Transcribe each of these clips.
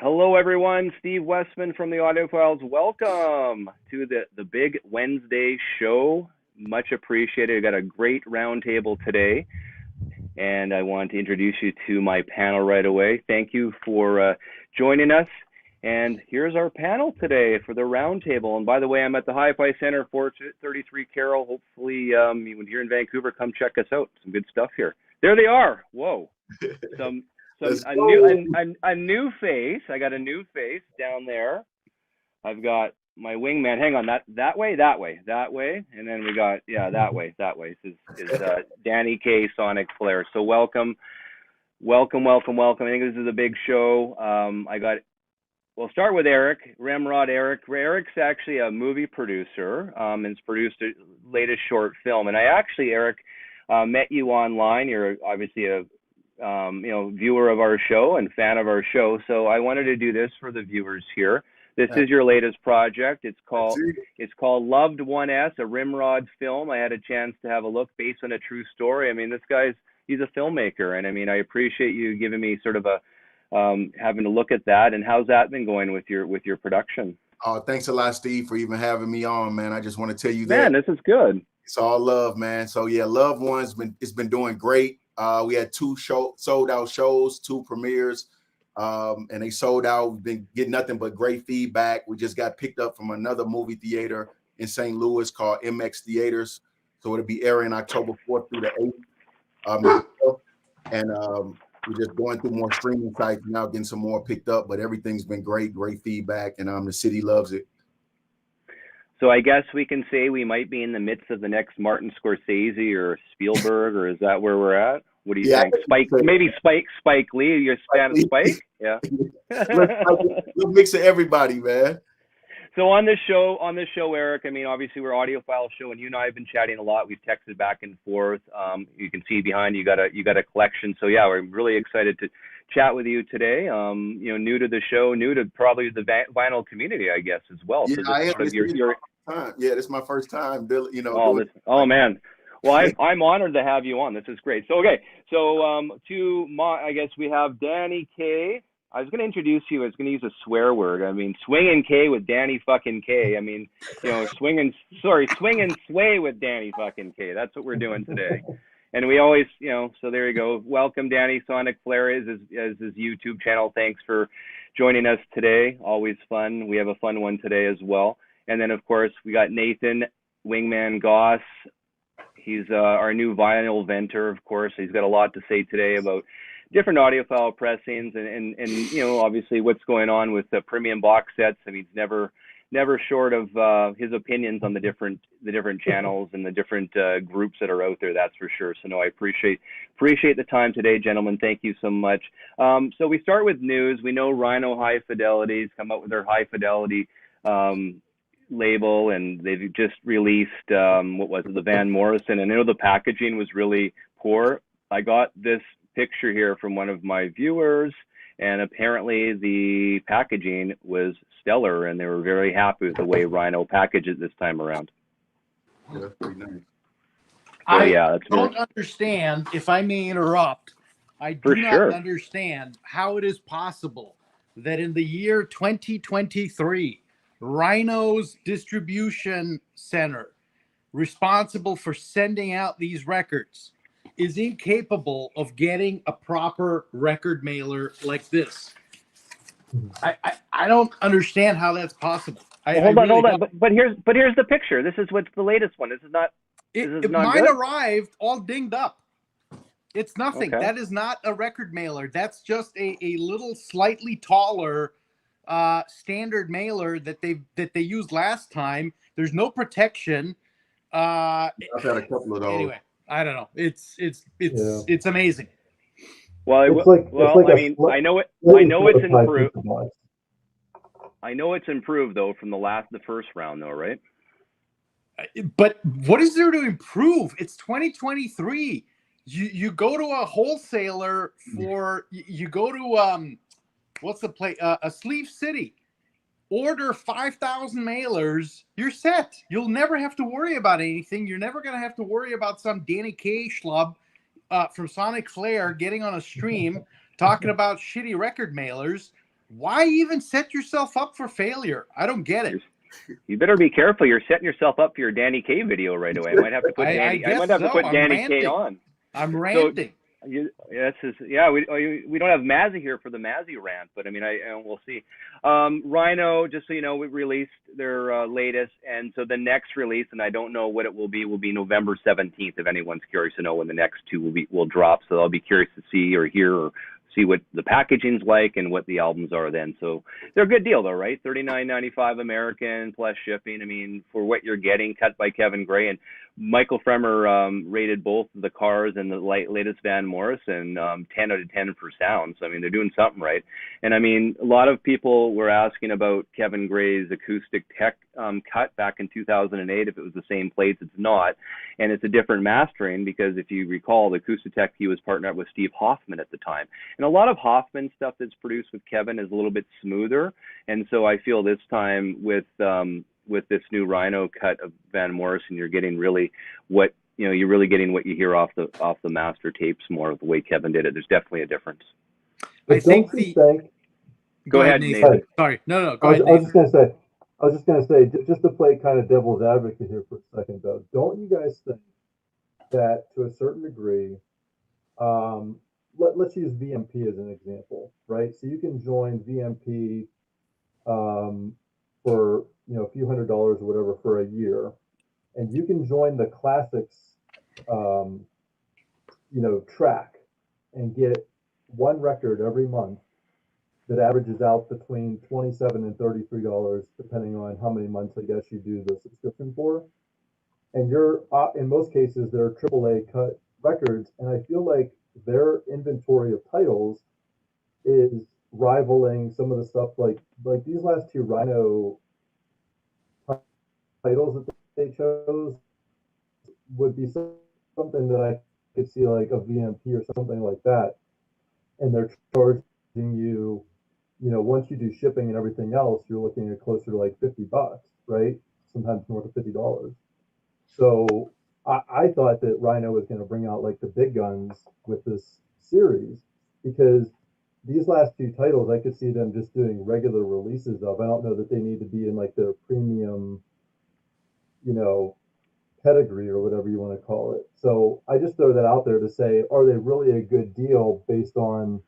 Hello, everyone. Steve Westman from the Audiophiles. Welcome to the big Wednesday show. Much appreciated. I got a great roundtable today, and I want to introduce you to my panel right away. Thank you for joining us. And here's our panel today for the roundtable. And by the way, I'm at the Hi-Fi Center, 433 Carroll. Hopefully, when you're in Vancouver, come check us out. Some good stuff here. There they are. Whoa. A new face. I got a new face down there. I've got my wingman. Hang on, that way, and then we got that way. This is Danny K. Sonic Flair. So welcome. I think this is a big show. We'll start with Eric Remrod. Eric's actually a movie producer and has produced a latest short film. And I actually, Eric, met you online. You're obviously a viewer of our show and fan of our show. So I wanted to do this for the viewers here. This is your latest project. It's called Loved 1S, a Rimrod film. I had a chance to have a look based on a true story. I mean, he's a filmmaker, and I mean, I appreciate you giving me sort of a having to look at that. And how's that been going with your production? Oh, thanks a lot, Steve, for even having me on, man. I just want to tell you that. Man, this is good. It's all love, man. So yeah, Loved One's been doing great. We had two sold out shows, 2 premieres, and they sold out. We've been getting nothing but great feedback. We just got picked up from another movie theater in St. Louis called MX Theaters. So it'll be airing October 4th through the 8th. We're just going through more streaming sites now, getting some more picked up, but everything's been great feedback, and the city loves it. So I guess we can say we might be in the midst of the next Martin Scorsese or Spielberg, or is that where we're at? What do you think? Spike Lee. You're a fan of Spike? Yeah. We'll mix of everybody, man. So on this show, Eric, I mean, obviously we're Audiophile show, and you and I have been chatting a lot. We've texted back and forth. You can see behind you got a collection. So yeah, we're really excited to chat with you today. New to the show, new to probably the vinyl community, I guess, as well. Yeah, so this is my first time. Oh man. Well, I'm honored to have you on. This is great. So I guess we have Danny K. I was going to introduce you. I was going to use a swear word. I mean, swinging K with Danny fucking K. I mean, swing and sway with Danny fucking K. That's what we're doing today. And we always, so there you go. Welcome, Danny Sonic Flair is his YouTube channel. Thanks for joining us today. Always fun. We have a fun one today as well. And then, of course, we got Nathan Wingman Goss. He's our new vinyl venter, of course. He's got a lot to say today about different audiophile pressings and obviously what's going on with the premium box sets. I mean, he's never short of his opinions on the different channels and the different groups that are out there. That's for sure. So no, I appreciate the time today, gentlemen. Thank you so much. So we start with news. We know Rhino High Fidelity has come up with their High Fidelity label, and they've just released the Van Morrison, and I know the packaging was really poor. I got this picture here from one of my viewers, and apparently the packaging was stellar, and they were very happy with the way Rhino packaged it this time around. Yeah, that's pretty nice. I don't understand, if I may interrupt, I do not understand how it is possible that in the year 2023, Rhino's distribution center, responsible for sending out these records, is incapable of getting a proper record mailer like this. I don't understand how that's possible. Hold on. But here's the picture. This is what's the latest one. This is not. Mine arrived all dinged up. It's nothing. Okay. That is not a record mailer. That's just a little slightly taller standard mailer that they used last time. There's no protection. I've had a couple of those. Anyway, I don't know. It's amazing. Well, I know it's improved. I know it's improved though from the first round though, right? But what is there to improve? It's 2023. You go to a wholesaler for you go to what's the place? A Sleeve City. Order 5,000 mailers. You're set. You'll never have to worry about anything. You're never going to have to worry about some Danny K. schlub from Sonic Flair getting on a stream talking about shitty record mailers. why even set yourself up for failure? I don't get it. You better be careful. You're setting yourself up for your Danny Kaye video right away. I might have to put Danny. I might have to put Danny Kaye on. I'm ranting. We don't have Mazzy here for the Mazzy rant, but I mean, we'll see. Rhino, just so you know, we released their latest, and so the next release, and I don't know what it will be November 17th. If anyone's curious to know when the next two will drop, so I'll be curious to see or hear or see what the packaging's like and what the albums are then. So they're a good deal though, right? $39.95 American plus shipping. I mean, for what you're getting, cut by Kevin Gray, and Michael Fremer rated both the Cars and the latest Van Morrison 10 out of 10 for sound. So I mean, they're doing something right. And I mean, a lot of people were asking about Kevin Gray's acoustic tech cut back in 2008, if it was the same plates. It's not, and it's a different mastering, because if you recall, the acoustic tech, he was partnered with Steve Hoffman at the time, and a lot of Hoffman stuff that's produced with Kevin is a little bit smoother. And so I feel this time with this new Rhino cut of Van Morrison, you're getting really what you're really getting what you hear off the master tapes more of the way Kevin did it. There's definitely a difference. I think Go ahead, Nathan. Sorry, no. I was just gonna say, just to play kind of devil's advocate here for a second, though. Don't you guys think that to a certain degree, let's use VMP as an example, right? So you can join VMP for a few $100s or whatever for a year, and you can join the classics track and get one record every month that averages out between $27 and $33, depending on how many months I guess you do the subscription for. And you're in most cases they're AAA cut records, and I feel like their inventory of titles is rivaling some of the stuff like these last two Rhino titles that they chose would be something that I could see like a VMP or something like that, and they're charging you, once you do shipping and everything else, you're looking at closer to like $50, right? Sometimes north of $50. So I thought that Rhino was going to bring out like the big guns with this series, because these last two titles I could see them just doing regular releases of. I don't know that they need to be in like their premium, pedigree or whatever you want to call it. So I just throw that out there to say, are they really a good deal based on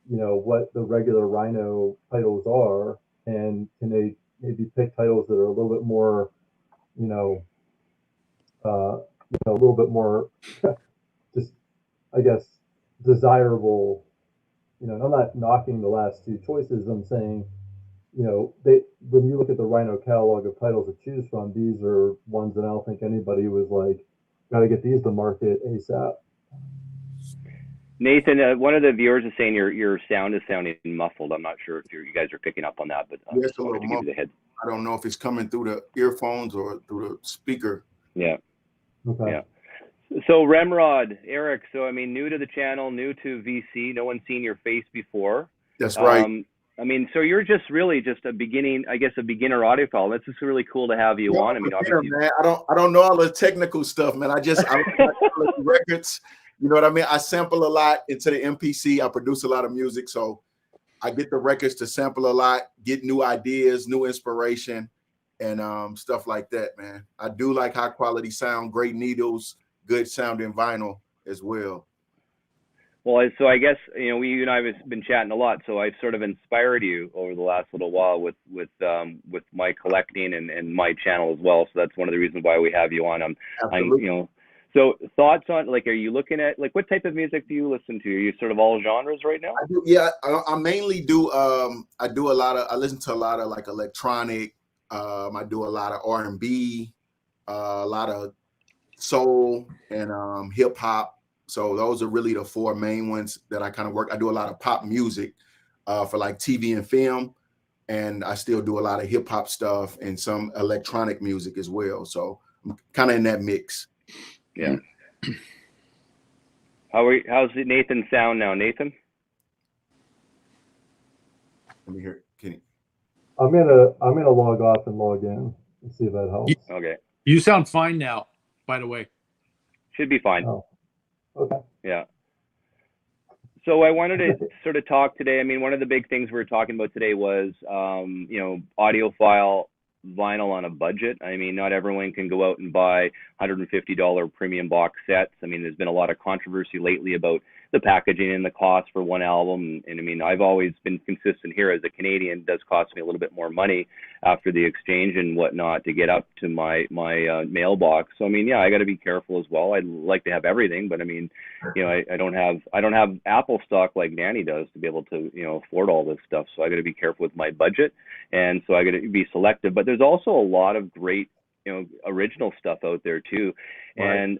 what the regular Rhino titles are, and can they maybe pick titles that are a little bit more a little bit more just, I guess, desirable. I'm not knocking the last two choices. I'm saying, when you look at the Rhino catalog of titles to choose from, these are ones that I don't think anybody was like, got to get these to market ASAP. Nathan, one of the viewers is saying your sound is sounding muffled. I'm not sure if you guys are picking up on that, but I just wanted to give you the head. I don't know if it's coming through the earphones or through the speaker. Yeah. Okay. Yeah. So Remrod, Eric, so I mean, new to the channel, new to VC, no one's seen your face before. That's right. I mean, so you're just really just a beginner audiophile. That's just really cool to have you on. I mean, obviously, man, I don't know all the technical stuff, man. I like records. You know what I mean? I sample a lot into the MPC. I produce a lot of music, so I get the records to sample a lot, get new ideas, new inspiration, and stuff like that, man. I do like high quality sound, great needles, good sounding vinyl as well. Well, so I guess, you and I have been chatting a lot, so I've sort of inspired you over the last little while with my collecting and my channel as well. So that's one of the reasons why we have you on. So thoughts on, like, are you looking at, like, what type of music do you listen to? Are you sort of all genres right now? I do, yeah, I mainly do, I listen to a lot of like electronic, I do a lot of R&B, a lot of soul and hip hop. So those are really the four main ones that I kind of work. I do a lot of pop music for like TV and film, and I still do a lot of hip hop stuff and some electronic music as well. So I'm kind of in that mix. Yeah. How's Nathan sound now, Nathan? Let me hear. Can you? I'm gonna log off and log in and see if that helps. Okay. You sound fine now, by the way. Should be fine. Oh. Okay. Yeah. So I wanted to sort of talk today. I mean, one of the big things we were talking about today was, audiophile vinyl on a budget. I mean, not everyone can go out and buy $150 premium box sets. I mean, there's been a lot of controversy lately about the packaging and the cost for one album. And I mean, I've always been consistent here as a Canadian. It does cost me a little bit more money after the exchange and whatnot to get up to my mailbox. So I mean, yeah, I got to be careful as well. I'd like to have everything, but I mean, I don't have Apple stock like Danny does to be able to afford all this stuff. So I got to be careful with my budget, and so I got to be selective. But there's also a lot of great original stuff out there too, right.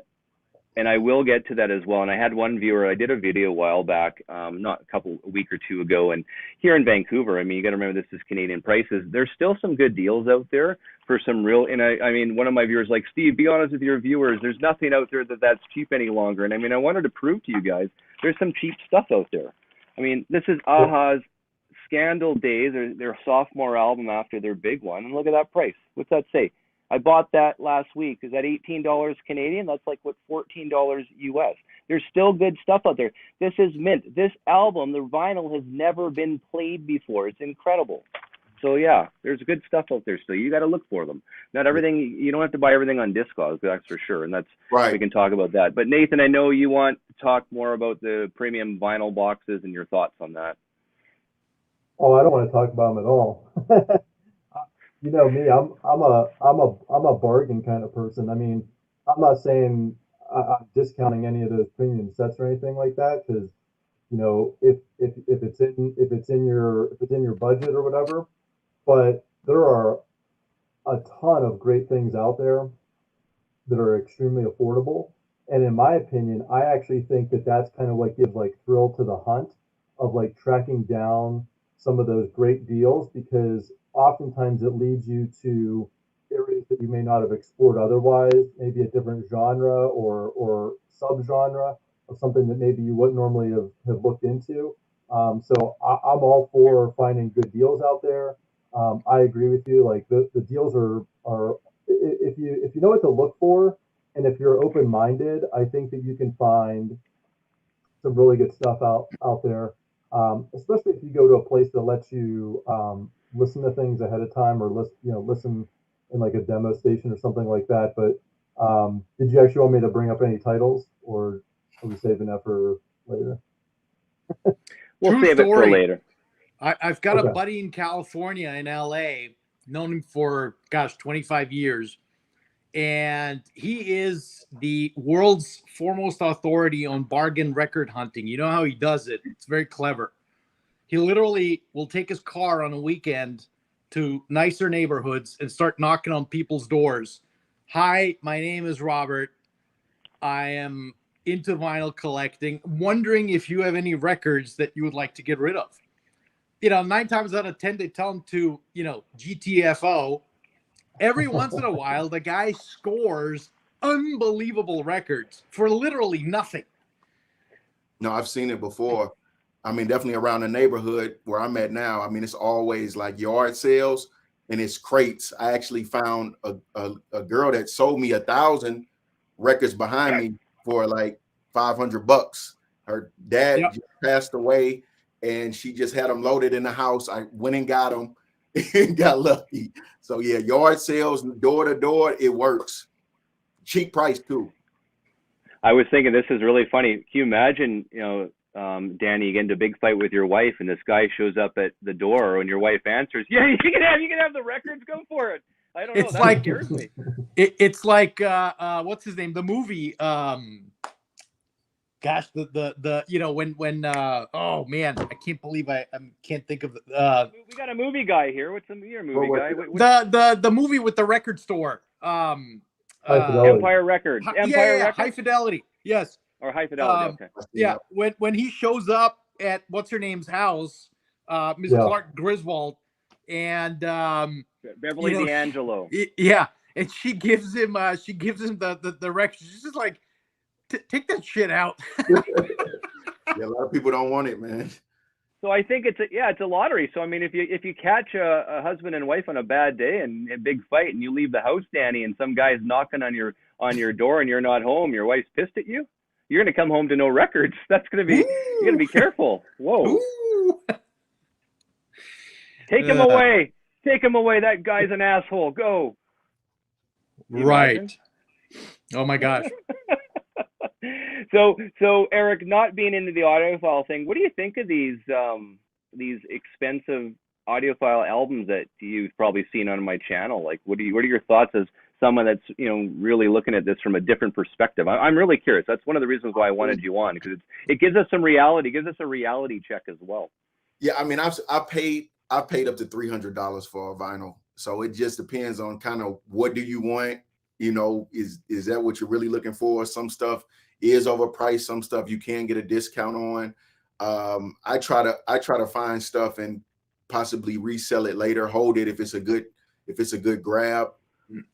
And I will get to that as well. And I had one viewer, I did a video a while back, not a week or two ago. And here in Vancouver, I mean, you got to remember this is Canadian prices. There's still some good deals out there for some real, and I mean, one of my viewers like, Steve, be honest with your viewers, there's nothing out there that's cheap any longer. And I mean, I wanted to prove to you guys, there's some cheap stuff out there. I mean, this is Aha's Scandal Days, their sophomore album after their big one. And look at that price. What's that say? I bought that last week. Is that $18 Canadian? That's like what, $14 US. There's still good stuff out there. This is mint. This album, the vinyl, has never been played before. It's incredible. So yeah, there's good stuff out there still. You got to look for them. Not everything. You don't have to buy everything on Discogs. That's for sure. And that's right. We can talk about that. But Nathan, I know you want to talk more about the premium vinyl boxes and your thoughts on that. Oh, I don't want to talk about them at all. You know me, I'm a bargain kind of person. I mean, I'm not saying I'm discounting any of those premium sets or anything like that, because if it's in your budget or whatever. But there are a ton of great things out there that are extremely affordable, and in my opinion, I actually think that that's kind of what gives like thrill to the hunt of like tracking down some of those great deals, because oftentimes it leads you to areas that you may not have explored otherwise, maybe a different genre or subgenre of something that maybe you wouldn't normally have looked into. So I'm all for finding good deals out there. I agree with you. Like the deals are if you know what to look for, and if you're open-minded, I think that you can find some really good stuff out there. Especially if you go to a place that lets you listen to things ahead of time, or listen in like a demo station or something like that. But did you actually want me to bring up any titles, or are we saving that for later? We'll save it for later. I've got a buddy in California, in LA, known him for 25 years, and he is the world's foremost authority on bargain record hunting. You know how he does it? It's very clever. He literally will take his car on a weekend to nicer neighborhoods and start knocking on people's doors. Hi, my name is Robert. I am into vinyl collecting. I'm wondering if you have any records that you would like to get rid of. 9 times out of 10, they tell him to, GTFO. Every once in a while, the guy scores unbelievable records for literally nothing. No, I've seen it before. I mean, definitely around the neighborhood where I'm at now. I mean, it's always like yard sales and it's crates. I actually found a girl that sold me 1,000 records behind me for like $500. Her dad just passed away, and she just had them loaded in the house. I went and got them and got lucky. So yeah, yard sales, door to door, it works. Cheap price too. I was thinking this is really funny. Can you imagine, Danny, you get into a big fight with your wife, and this guy shows up at the door, and your wife answers, "Yeah, you can have the records. Go for it." I don't know. That scares me. It's like what's his name? The movie. Gosh, when oh man, I can't believe I can't think of the. We got a movie guy here. What's your movie guy? The movie with the record store. Empire Records. Records? High Fidelity. Yes. Or High Fidelity. Okay. Yeah. When he shows up at what's her name's house, Ms. Clark Griswold, and Beverly D'Angelo. Yeah, and she gives him the record. She's just like, take that shit out. Yeah, a lot of people don't want it, man. So I think it's a lottery. So I mean, if you catch a husband and wife on a bad day and a big fight, and you leave the house, Danny, and some guy's knocking on your door and you're not home, your wife's pissed at you. you're gonna come home to no records. That's gonna be you're gonna be careful. Whoa. Take him away. Take him away. That guy's an asshole. Go. Right. Oh my gosh. So Eric, not being into the audiophile thing, what do you think of these expensive audiophile albums that you've probably seen on my channel? Like, what are your thoughts as someone that's, you know, really looking at this from a different perspective? I'm really curious. That's one of the reasons why I wanted you on, because it gives us some reality, gives us a reality check as well. Yeah, I mean, I paid up to $300 for a vinyl, so it just depends on kind of what do you want. You know, is that what you're really looking for? Some stuff is overpriced. Some stuff you can get a discount on. I try to find stuff and possibly resell it later, hold it if it's a good grab.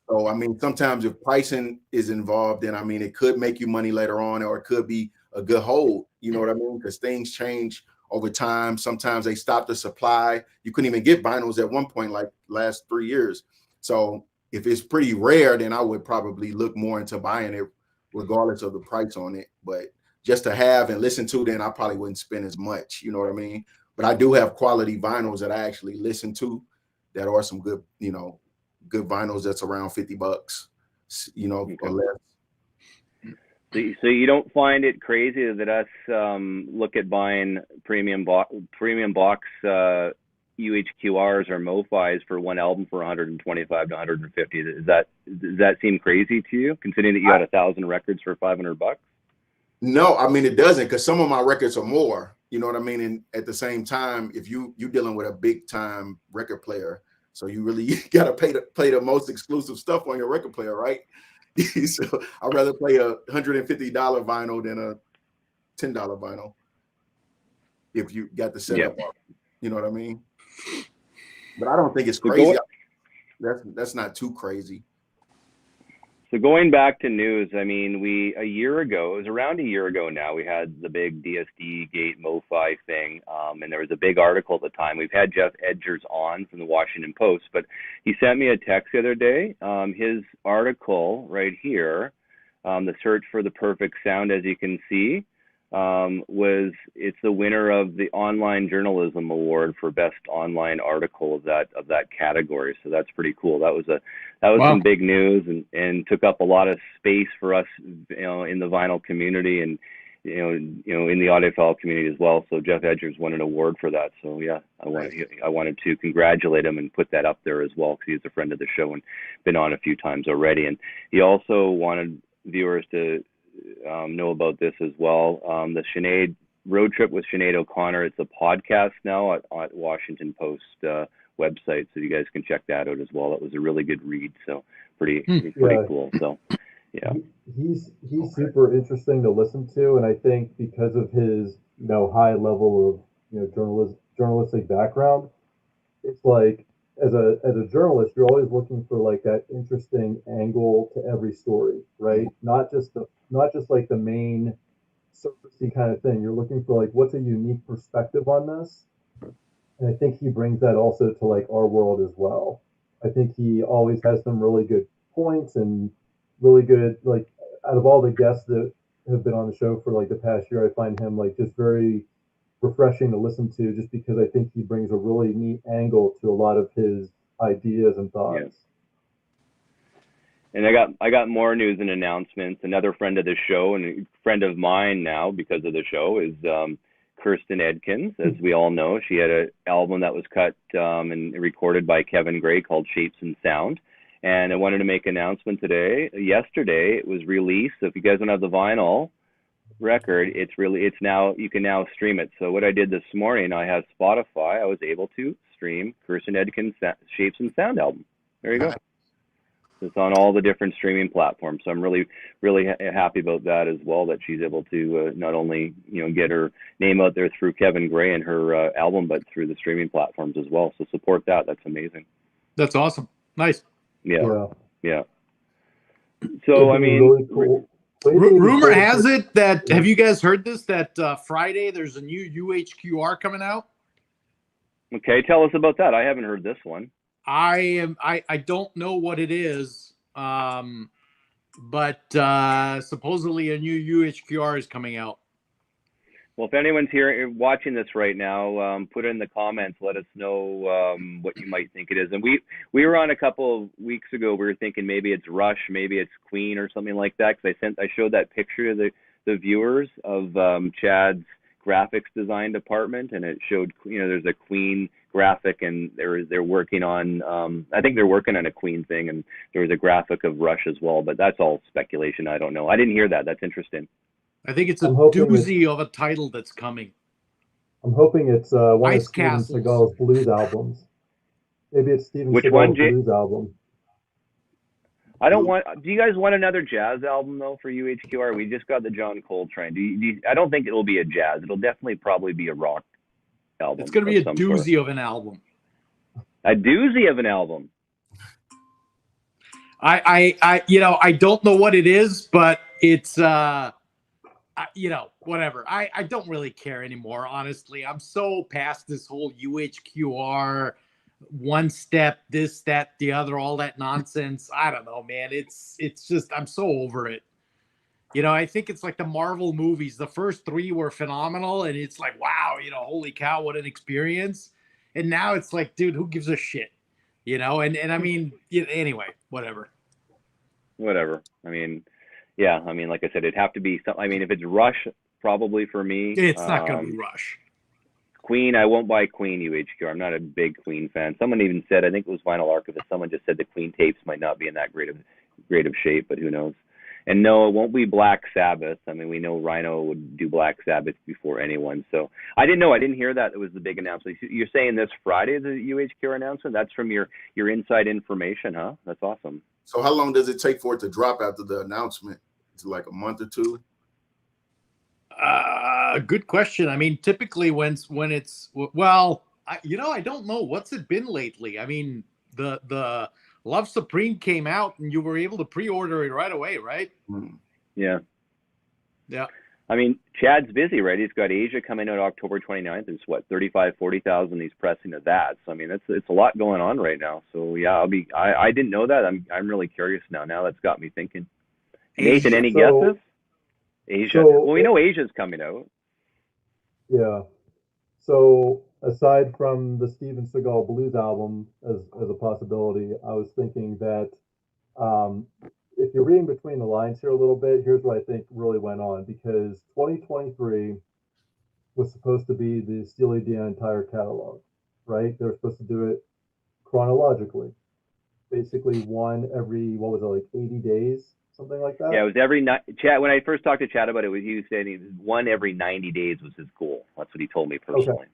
So I mean, sometimes if pricing is involved, then I mean it could make you money later on, or it could be a good hold. You know what I mean? Because things change over time. Sometimes they stop the supply. You couldn't even get vinyls at one point, like last 3 years. So if it's pretty rare, then I would probably look more into buying it regardless of the price on it. But just to have and listen to, then I probably wouldn't spend as much, you know what I mean? But I do have quality vinyls that I actually listen to that are some good, you know, good vinyls that's around $50, you know, okay, or less. So you don't find it crazy that us look at buying premium box UHQRs or MoFis for one album for 125 to 150? Does that seem crazy to you, considering that you had 1,000 records for $500? No, I mean it doesn't, because some of my records are more. You know what I mean? And at the same time, if you're dealing with a big time record player, so you really gotta play the most exclusive stuff on your record player, right? So I'd rather play a $150 vinyl than a $10 vinyl if you got the setup. Yeah. You know what I mean? But I don't think it's crazy. That's not too crazy. So going back to news, I mean, it was around a year ago now, we had the big DSD Gate MoFi thing, and there was a big article at the time. We've had Jeff Edgers on from the Washington Post, but he sent me a text the other day. His article right here, The Search for the Perfect Sound, as you can see, it's the winner of the Online Journalism Award for Best Online Article of that category. So that's pretty cool. That was wow. Some big news and took up a lot of space for us, you know, in the vinyl community and you know in the audiophile community as well. So Jeff Edgers won an award for that. So yeah, I wanted to congratulate him and put that up there as well, because he's a friend of the show and been on a few times already. And he also wanted viewers to know about this as well. The Sinead Road Trip with Sinead O'Connor, it's a podcast now at Washington Post website, so you guys can check that out as well. It was a really good read, so pretty cool. So yeah, he's super interesting to listen to, and I think because of his high level of journalistic background, it's like as a journalist, you're always looking for like that interesting angle to every story, right? Not just like the main surfacey kind of thing. You're looking for like what's a unique perspective on this, and I think he brings that also to like our world as well. I think he always has some really good points and really good, like, out of all the guests that have been on the show for like the past year, I find him like just very refreshing to listen to, just because I think he brings a really neat angle to a lot of his ideas and thoughts. Yeah. And I got more news and announcements. Another friend of the show and a friend of mine now because of the show is Kirsten Edkins. As we all know, she had an album that was cut and recorded by Kevin Gray called Shapes and Sound. And I wanted to make an announcement yesterday it was released. So if you guys don't have the vinyl record, it's now, you can now stream it. So what I did this morning, I have Spotify. I was able to stream Kirsten Edkins' Shapes and Sound album. There you go. It's on all the different streaming platforms. So I'm really, really happy about that as well, that she's able to not only, get her name out there through Kevin Gray and her album, but through the streaming platforms as well. So support that. That's amazing. That's awesome. Nice. Yeah. So, I mean, really cool. Rumor has it that, have you guys heard this, that Friday there's a new UHQR coming out? Okay, tell us about that. I haven't heard this one. I don't know what it is. but supposedly a new UHQR is coming out. Well, if anyone's here watching this right now, put it in the comments. Let us know what you might think it is. And we were on a couple of weeks ago. We were thinking maybe it's Rush, maybe it's Queen or something like that. Because I showed that picture to the viewers of Chad's graphics design department, and it showed there's a Queen graphic, and they're working on I think they're working on a Queen thing, and there was a graphic of Rush as well. But that's all speculation. I don't know. I didn't hear that. That's interesting. I think it's a doozy of a title that's coming. I'm hoping it's one Ice of Steven Castles. Seagal's blues albums. Maybe it's Steven Which Seagal's one, blues album. I don't want. Do you guys want another jazz album though for UHQR? We just got the John Coltrane. I don't think it'll be a jazz. It'll definitely probably be a rock album. It's going to be a doozy of an album. A doozy of an album. I don't know what it is, but it's whatever. I don't really care anymore, honestly. I'm so past this whole UHQR, one step, this, that, the other, all that nonsense. I don't know, man. It's just, I'm so over it. I think it's like the Marvel movies. The first 3 were phenomenal, and it's like, wow, holy cow, what an experience. And now it's like, dude, who gives a shit? And I mean, anyway, whatever. I mean, yeah, I mean, like I said, it'd have to be something. I mean, if it's Rush, probably for me. It's not going to be Rush. Queen, I won't buy Queen UHQR. I'm not a big Queen fan. Someone even said, I think it was Vinyl Archivist, someone just said the Queen tapes might not be in that great of shape, but who knows? And no, it won't be Black Sabbath. I mean, we know Rhino would do Black Sabbath before anyone. So I didn't know. I didn't hear that. It was the big announcement. You're saying this Friday, the UHQR announcement? That's from your inside information, huh? That's awesome. So how long does it take for it to drop after the announcement? Is it like a month or 2? Good question. I mean, typically when it's, well, I don't know. What's it been lately? I mean, the Love Supreme came out and you were able to pre-order it right away, right? Yeah. Yeah. I mean, Chad's busy, right? He's got Asia coming out October 29th. It's what, 40,000 he's pressing to that. So I mean, it's a lot going on right now. So yeah, I didn't know that. I'm really curious now. Now that's got me thinking. Nathan, any guesses? Asia. Well, we know Asia's coming out. Yeah. So aside from the Steven Seagal blues album as a possibility, I was thinking that if you're reading between the lines here a little bit, here's what I think really went on, because 2023 was supposed to be the Steely Dan entire catalog, right? They were supposed to do it chronologically, basically one every, what was it, like 80 days, something like that? Yeah, it was every night. Chad, when I first talked to Chad about it, he was saying one every 90 days was his goal. That's what he told me personally. Okay.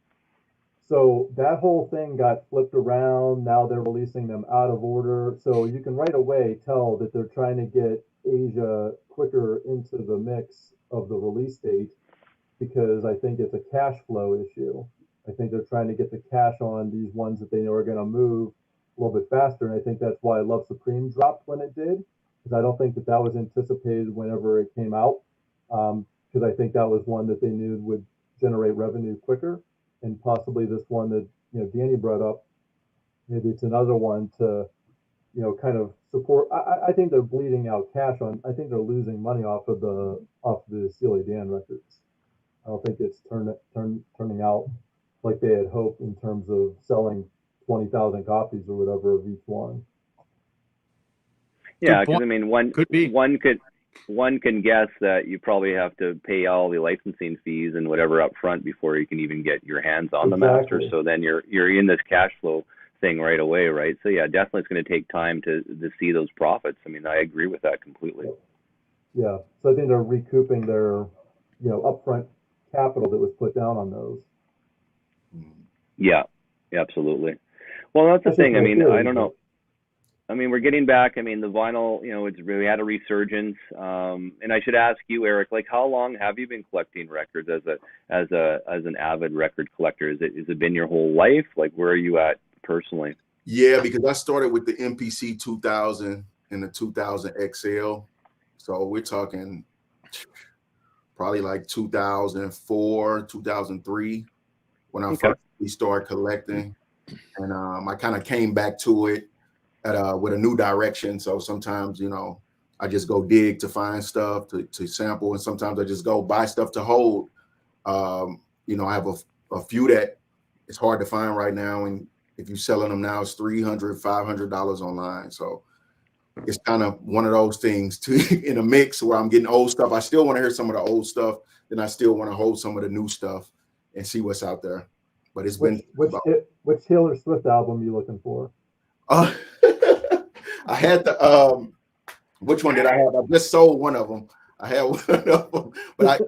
So that whole thing got flipped around. Now they're releasing them out of order. So you can right away tell that they're trying to get Asia quicker into the mix of the release date, because I think it's a cash flow issue. I think they're trying to get the cash on these ones that they know are going to move a little bit faster. And I think that's why Love Supreme dropped when it did, because I don't think that was anticipated whenever it came out, because I think that was one that they knew would generate revenue quicker. And possibly this one that Danny brought up, maybe it's another one to kind of support. I think they're bleeding out cash on. I think they're losing money off the Steely Dan records. I don't think it's turning out like they had hoped in terms of selling 20,000 copies or whatever of each one. Yeah, because I mean, one can guess that you probably have to pay all the licensing fees and whatever up front before you can even get your hands on the master. So then you're in this cash flow thing right away, right? So yeah, definitely it's going to take time to see those profits. I mean, I agree with that completely. Yeah, so I think they're recouping their upfront capital that was put down on those. Yeah, absolutely. Well, that's the thing. I mean, I don't know. I mean, we're getting back. I mean, the vinyl, we had a resurgence. And I should ask you, Eric, like, how long have you been collecting records as an avid record collector? Is it been your whole life? Like, where are you at personally? Yeah, because I started with the MPC 2000 and the 2000 XL. So we're talking probably like 2004, 2003 when I first started collecting. And I kind of came back to it with a new direction. So sometimes, I just go dig to find stuff to sample, and sometimes I just go buy stuff to hold. You know, I have a few that it's hard to find right now, and if you're selling them now, it's $300, $500 online. So it's kind of one of those things too in a mix where I'm getting old stuff. I still want to hear some of the old stuff, then I still want to hold some of the new stuff and see what's out there. But it's which Taylor Swift album you looking for? I had the which one did I have? I just sold one of them. I had one of them, but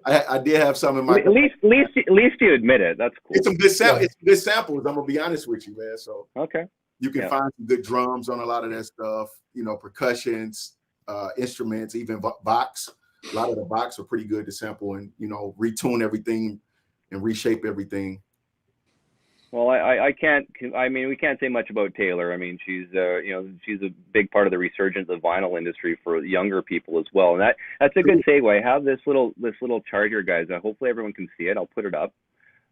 I did have some in my. At least you admit it. That's cool. It's some good It's good samples. I'm gonna be honest with you, man. So okay, you can find some good drums on a lot of that stuff. You know, percussions, instruments, even box. A lot of the box are pretty good to sample and retune everything and reshape everything. Well, I can't. I mean, we can't say much about Taylor. I mean, she's she's a big part of the resurgence of vinyl industry for younger people as well. And that's a good segue. I have this little chart here, guys. Hopefully everyone can see it. I'll put it up.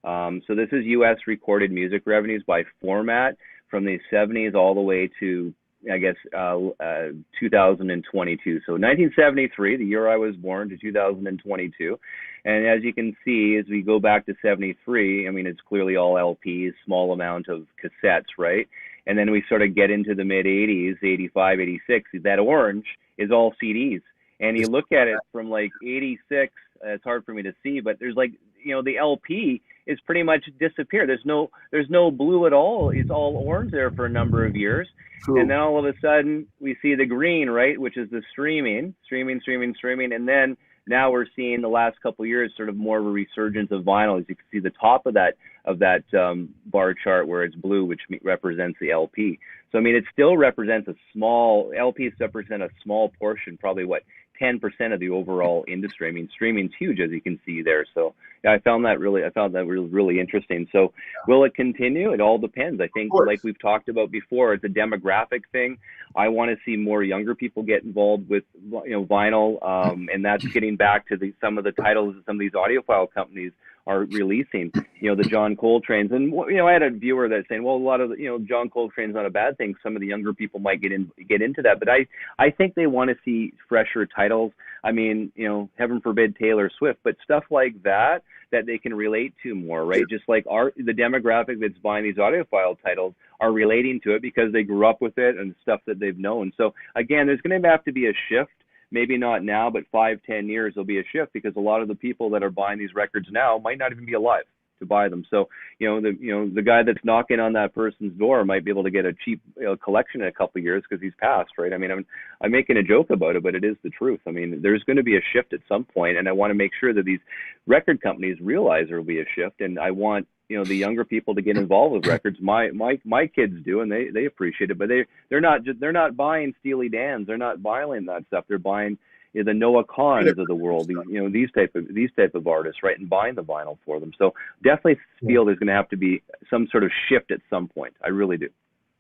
So this is U.S. recorded music revenues by format from the 70s all the way to, I guess, 2022. So 1973, the year I was born, to 2022. And as you can see, as we go back to 73, I mean, it's clearly all LPs, small amount of cassettes, right? And then we sort of get into the mid 80s, 85, 86, that orange is all CDs. And you look at it from like 86, it's hard for me to see, but there's like, the LP is pretty much disappeared. There's no blue at all. It's all orange there for a number of years. True. And then all of a sudden we see the green, right, which is the streaming. And then now we're seeing the last couple of years sort of more of a resurgence of vinyl. As you can see the top of that bar chart where it's blue, which represents the LP. So I mean, it still represents LPs represent a small portion, probably 10% of the overall industry. I mean, streaming's huge, as you can see there. So yeah, I found that really interesting. So will it continue? It all depends. I think, like we've talked about before, it's a demographic thing. I want to see more younger people get involved with vinyl, and that's getting back to some of the titles that some of these audiophile companies are releasing, the John Coltrane's. And, I had a viewer that's saying, well, a lot of, John Coltrane's not a bad thing. Some of the younger people might get into that. But I think they want to see fresher titles. I mean, heaven forbid Taylor Swift, but stuff like that they can relate to more, right? Just like the demographic that's buying these audiophile titles are relating to it because they grew up with it and stuff that they've known. So again, there's going to have to be a shift. Maybe not now, but 5-10 years there'll be a shift because a lot of the people that are buying these records now might not even be alive to buy them. So the guy that's knocking on that person's door might be able to get a cheap collection in a couple of years because he's passed, right? I mean, I'm making a joke about it, but it is the truth. I mean, there's going to be a shift at some point, and I want to make sure that these record companies realize there will be a shift, and I want the younger people to get involved with records. My kids do, and they appreciate it, but they're not buying Steely Dan's. They're not buying that stuff. They're buying the Noah Kahns of the world, these type of artists, right, and buying the vinyl for them. So definitely feel there's going to have to be some sort of shift at some point. I really do.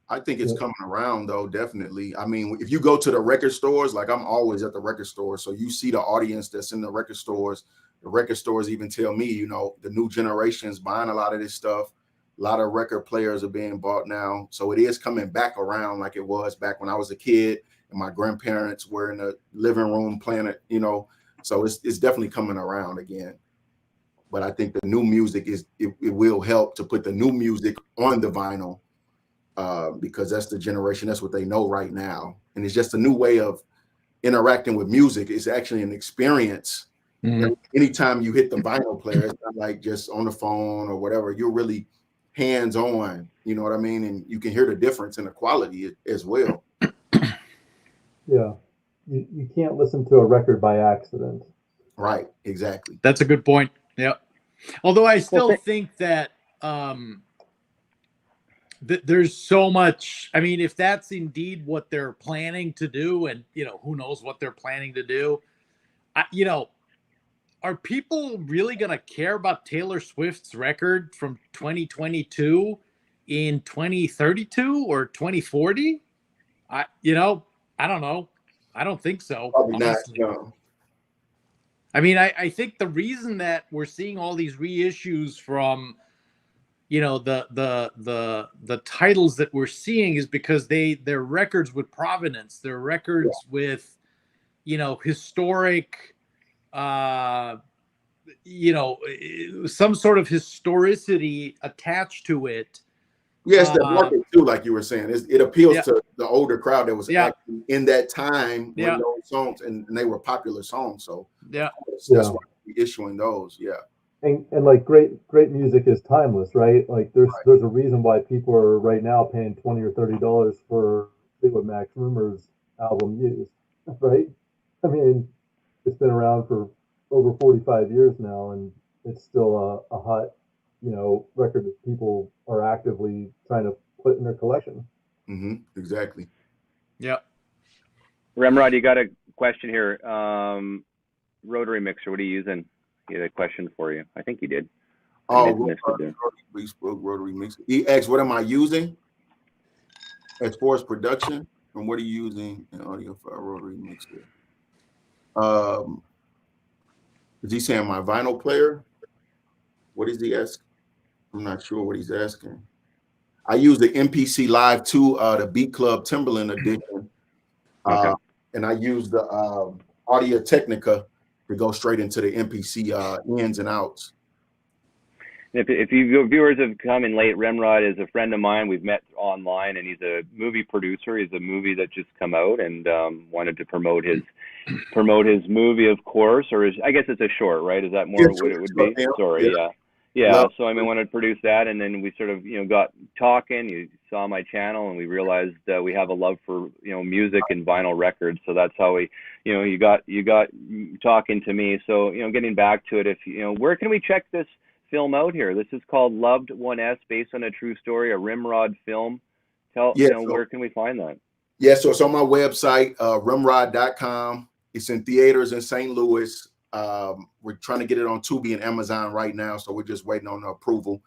I think it's coming around though, definitely. I mean, if you go to the record stores, like I'm always at the record store, so you see the audience that's in the record stores. The record stores even tell me, the new generation's buying a lot of this stuff. A lot of record players are being bought now. So it is coming back around like it was back when I was a kid and my grandparents were in the living room playing it, So it's definitely coming around again. But I think the new music it will help to put the new music on the vinyl because that's the generation, that's what they know right now. And it's just a new way of interacting with music. It's actually an experience. Mm-hmm. Anytime you hit the vinyl player, it's not like just on the phone or whatever. You're really hands-on, you know what I mean? And you can hear the difference in the quality as well. Yeah. You can't listen to a record by accident. Right, exactly. That's a good point. Yeah. Although I still think that there's so much. I mean, if that's indeed what they're planning to do, and who knows what they're planning to do, are people really going to care about Taylor Swift's record from 2022 in 2032 or 2040? I don't know. I don't think so. Probably not, no. I mean, I think the reason that we're seeing all these reissues from, the titles that we're seeing is because they're records with provenance. They're records with, historic, some sort of historicity attached to it. Yes, that market too, like you were saying, it appeals to the older crowd that was acting in that time when those songs and they were popular songs. So that's why we're issuing those. Yeah. And like great music is timeless, right? Like there's a reason why people are right now paying $20 or $30 for Fleetwood Mac's Rumors album Used, right? I mean, it's been around for over 45 years now, and it's still a hot, record that people are actively trying to put in their collection. Exactly. Yeah. Remrod, you got a question here. Rotary mixer, what are you using? He had a question for you. I think he did. Rotary mixer. He asked, what am I using as far as production? And what are you using in Audiophile Rotary mixer? Is he saying my vinyl player? What is he asking? I'm not sure what he's asking. I use the MPC Live 2, the Beat Club Timberland edition. And I use the Audio Technica to go straight into the MPC ins and outs. If you viewers have come in late, Remrod is a friend of mine. We've met online, and he's a movie producer. He's a movie that just come out, and wanted to promote his movie, of course, or I guess it's a short, right? Is that more what it would be? Sorry, yeah. So I wanted to produce that, and then we sort of got talking. You saw my channel, and we realized that we have a love for music and vinyl records. So that's how we you got talking to me. So getting back to it, if where can we check this film out here? This is called Loved 1S, based on a true story, a Rimrod film. Where can we find that? Yeah, so it's on my website, rimrod.com. It's in theaters in St. Louis. We're trying to get it on Tubi and Amazon right now, so we're just waiting on the approval.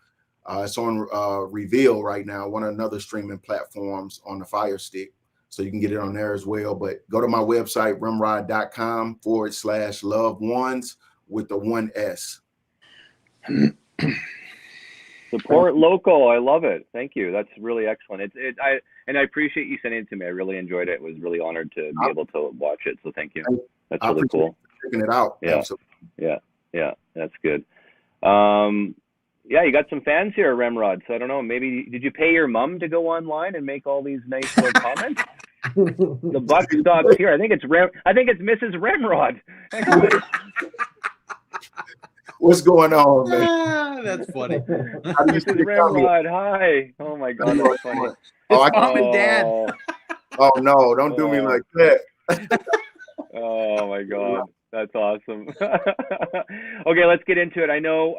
It's on Reveal right now, one of another streaming platforms on the Fire Stick, so you can get it on there as well. But go to my website, rimrod.com/loved ones with the 1S. Support local. I love it. Thank you. That's really excellent. I appreciate you sending it to me. I really enjoyed it. Was really honored to be able to watch it. So thank you. That's really cool. Checking it out. Yeah. Yeah. That's good. You got some fans here, Remrod. So I don't know. Maybe did you pay your mom to go online and make all these nice little comments? The buck stops here. I think it's Mrs. Remrod. What's going on, man? That's funny. Mrs. Remrod, hi. Oh my God, that's funny. It's mom and dad. Oh no, don't do me like that. Oh my God, that's awesome. Okay, let's get into it. I know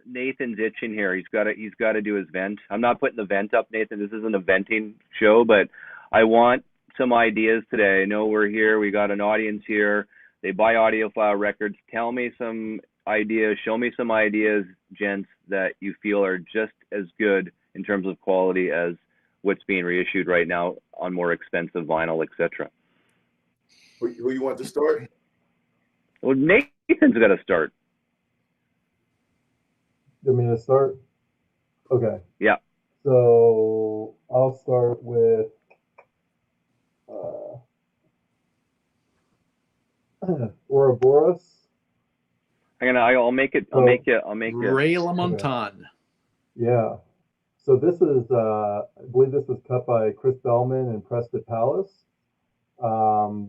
Nathan's itching here. He's got to do his vent. I'm not putting the vent up, Nathan. This isn't a venting show, but I want some ideas today. I know we're here. We got an audience here. They buy audiophile records. Tell me some ideas. Show me some ideas, gents, that you feel are just as good in terms of quality as what's being reissued right now on more expensive vinyl, etc. Who you want to start? Well, Nathan's got to start. You want me to start? Okay. Yeah. So I'll start with Ouroboros. I'll make it. Ray LaMontagne. Okay. Yeah. So this is, I believe this was cut by Chris Bellman and Preston Palace.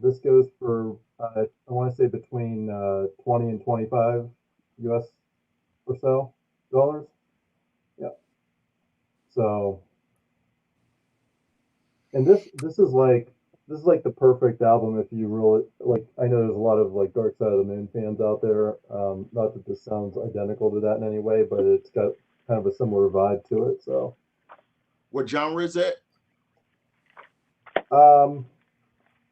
This goes for, I want to say between 20 and 25 US or so dollars. Yeah. So, and this is like the perfect album if you really like. I know there's a lot of like Dark Side of the Moon fans out there. Not that this sounds identical to that in any way, but it's got kind of a similar vibe to it. So, what genre is that?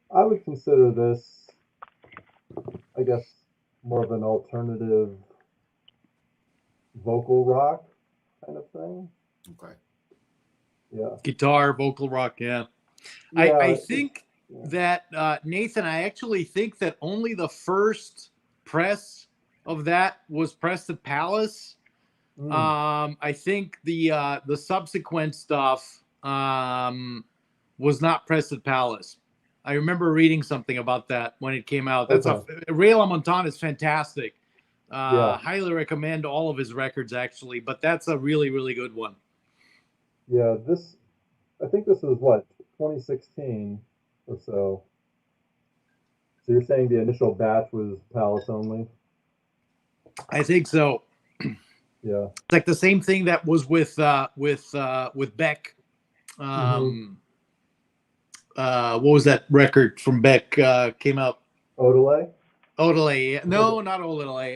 I would consider this, I guess, more of an alternative vocal rock kind of thing. Okay. Yeah. Guitar, vocal rock, yeah. I think that, Nathan, I actually think that only the first press of that was pressed at Palace. I think the subsequent stuff was not pressed at Palace. I remember reading something about that when it came out. That's Ray LaMontagne is fantastic. Highly recommend all of his records, actually, but that's a really, really good one. Yeah, I think this was what, 2016 or so. So you're saying the initial batch was Palace only? I think so. Yeah, it's like the same thing that was with Beck. What was that record from Beck came out? Odelay? Odelay. No, not Odelay.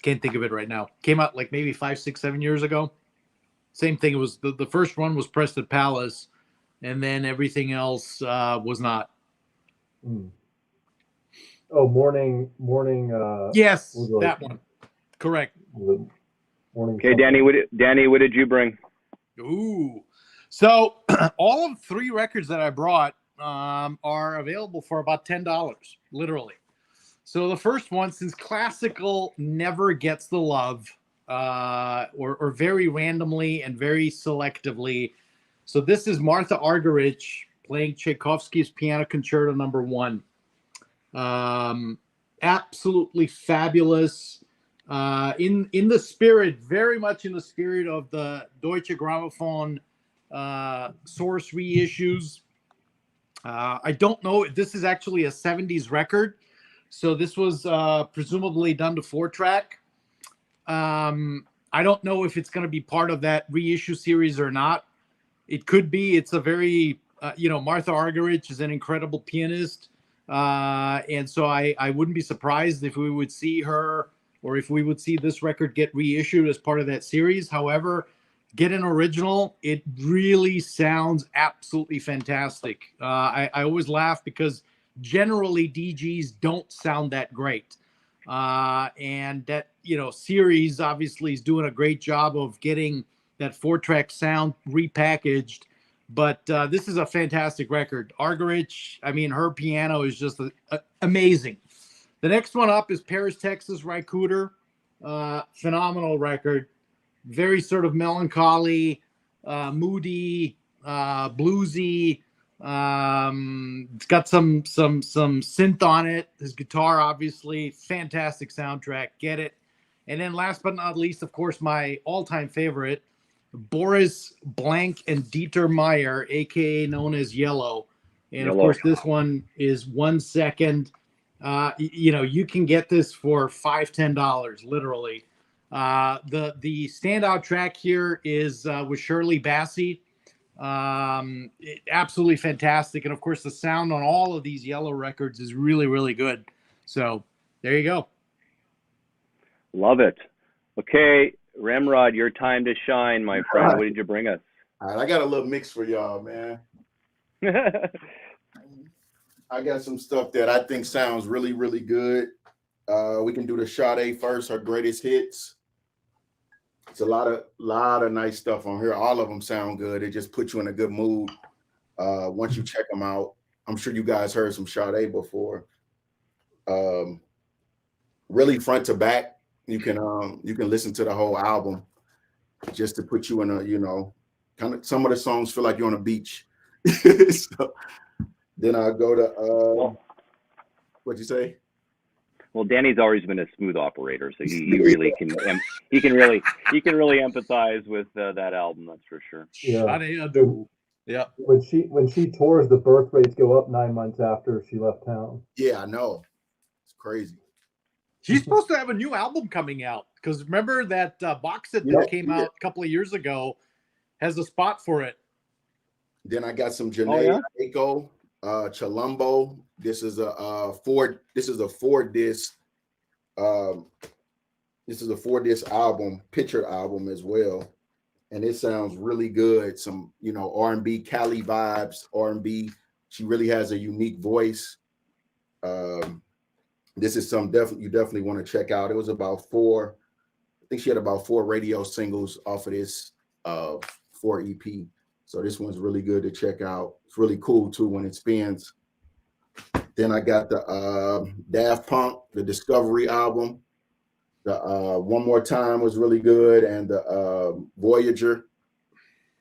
Can't think of it right now. Came out like maybe 5, 6, 7 years ago. Same thing. It was the first one was pressed at Palace, and then everything else was not. Oh, morning. Yes, that one. Correct. Okay, Danny. What did you bring? Ooh, so all of 3 records that I brought are available for about $10, literally. So the first one, since classical never gets the love, or very randomly and very selectively. So this is Martha Argerich playing Tchaikovsky's Piano Concerto No. 1. Absolutely fabulous. In the spirit, very much in the spirit of the Deutsche Grammophon source reissues. I don't know if this is actually a 70s record. So this was presumably done to 4-track. I don't know if it's going to be part of that reissue series or not. It could be. It's a very, Martha Argerich is an incredible pianist. And so I wouldn't be surprised if we would see her, or if we would see this record get reissued as part of that series. However, get an original. It really sounds absolutely fantastic. I always laugh because generally DGs don't sound that great. And that, series obviously is doing a great job of getting that 4-track sound repackaged. But this is a fantastic record. Argerich, her piano is just amazing. The next one up is Paris, Texas, Rycooter. Phenomenal record. Very sort of melancholy, moody, bluesy. It's got some synth on it. His guitar, obviously, fantastic soundtrack. Get it. And then last but not least, of course, my all-time favorite, Boris Blank and Dieter Meyer, aka known as Yellow. And of course, this one is 1 second. You can get this for $5-10, literally. The standout track here is with Shirley Bassey. Absolutely fantastic. And of course, the sound on all of these Yellow records is really, really good. So there you go. Love it. Okay, Ramrod, your time to shine, my friend. What did you bring us? All right, I got a little mix for y'all, man. I got some stuff that I think sounds really, really good. We can do the Sade first, her greatest hits. It's a lot of nice stuff on here. All of them sound good. It just puts you in a good mood. Once you check them out, I'm sure you guys heard some Sade before. Really front to back. You can listen to the whole album just to put you in a, kind of, some of the songs feel like you're on a beach. So then I'll go to what'd you say? Well, Danny's always been a smooth operator, so he really can really empathize with that album. That's for sure. Yeah. Yeah. When she tours, the birth rates go up 9 months after she left town. Yeah, I know. It's crazy. She's supposed to have a new album coming out, because remember that box set that came out a couple of years ago has a spot for it. Then I got some Janae Aiko, Chilumbo. This is a 4-disc. This is a 4-disc album, picture album as well, and it sounds really good. Some R&B, Cali vibes, R&B. She really has a unique voice. This is some you definitely want to check out. It was about 4. I think she had about 4 radio singles off of this 4 EP. So this one's really good to check out. It's really cool too when it spins. Then I got the Daft Punk, the Discovery album. The One More Time was really good, and the Voyager.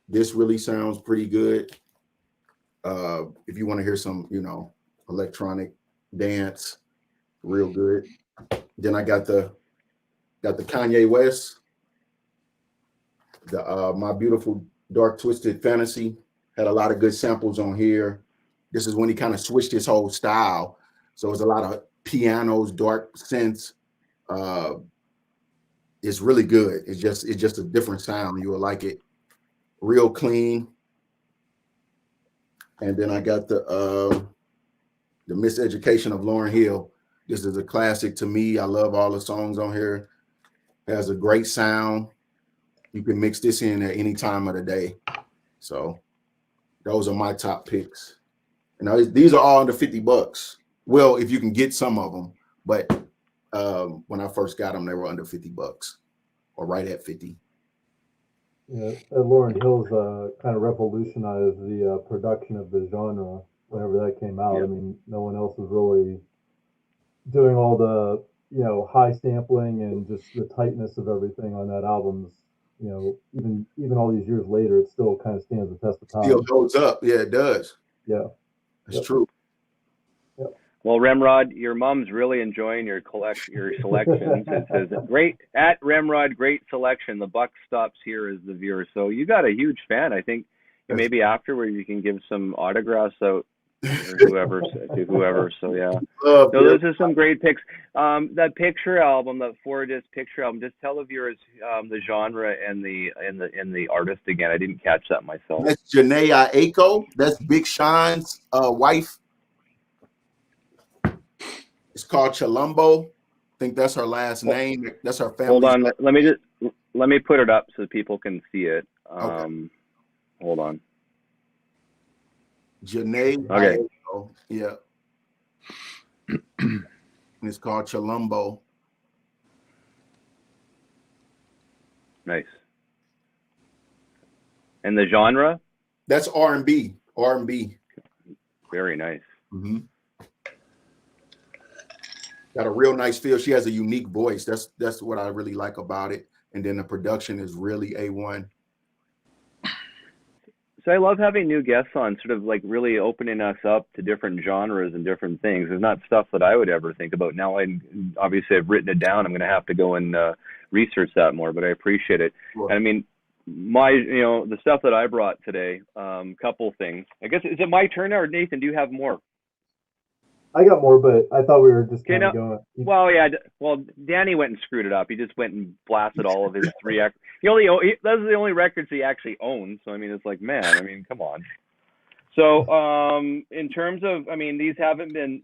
This really sounds pretty good. If you want to hear some, electronic dance, real good. Then I got the Kanye West, the My Beautiful Dark Twisted Fantasy, had a lot of good samples on here. This is when he kind of switched his whole style. So it's a lot of pianos, dark synths. It's really good. It's just a different sound. You will like it. Real clean. And then I got the Miseducation of Lauryn Hill. This is a classic to me. I love all the songs on here. It has a great sound. You can mix this in at any time of the day. So those are my top picks. And these are all under $50. Well, if you can get some of them, but when I first got them, they were under $50 or right at 50. Yeah, Lauryn Hill's kind of revolutionized the production of the genre whenever that came out. Yeah. I mean, no one else was really doing all the, high sampling and just the tightness of everything on that album. Even all these years later, it still kind of stands the test of time. Still holds up. Yeah, it does. Yeah. It's true. Yep. Well, Remrod, your mom's really enjoying your selections. It says great at Remrod, great selection. The buck stops here as the viewer. So you got a huge fan. I think maybe afterward you can give some autographs out to whoever. So yeah. So those are some great picks. That picture album, that 4-disc picture album. Just tell the viewers the genre and the artist again. I didn't catch that myself. That's Janae Aiko. That's Big Sean's wife. It's called Chilombo. I think that's her last name. That's her family. Hold on. Let me put it up so people can see it. Okay. Hold on. Janae. Okay. Aiko. Yeah. It's called Chilombo. Nice. And the genre? That's R&B. R&B. Very nice. Mm-hmm. Got a real nice feel. She has a unique voice. That's what I really like about it. And then the production is really A1. So I love having new guests on, sort of like really opening us up to different genres and different things. It's not stuff that I would ever think about. Now, obviously I've written it down. I'm going to have to go and research that more, but I appreciate it. Sure. And I mean, the stuff that I brought today, couple things. I guess, is it my turn now, or Nathan, do you have more? I got more, but I thought we were just kind of going. Well, yeah. Well, Danny went and screwed it up. He just went and blasted all of his 3 records. Those are the only records he actually owns. So I mean, it's like, man. I mean, come on. So in terms of, I mean, these haven't been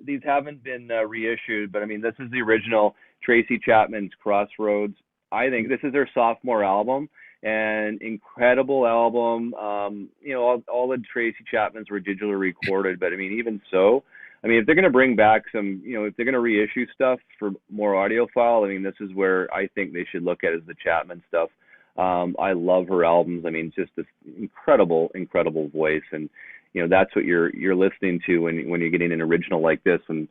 reissued, but I mean, this is the original Tracy Chapman's Crossroads. I think this is their sophomore album, and incredible album. All the Tracy Chapmans were digitally recorded, but I mean, even so. I mean, if they're going to bring back some, if they're going to reissue stuff for more audiophile, I mean, this is where I think they should look at is the Chapman stuff. I love her albums. I mean, just this incredible, incredible voice. And, that's what you're listening to when you're getting an original like this. And,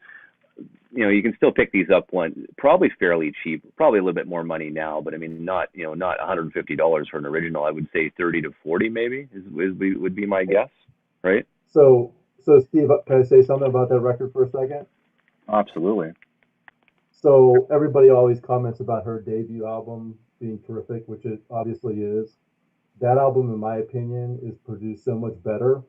you can still pick these up probably fairly cheap, probably a little bit more money now, but I mean, not $150 for an original. I would say 30 to 40 maybe would be my guess, right? So Steve, can I say something about that record for a second? Absolutely. So everybody always comments about her debut album being terrific, which it obviously is. That album, in my opinion, is produced so much better.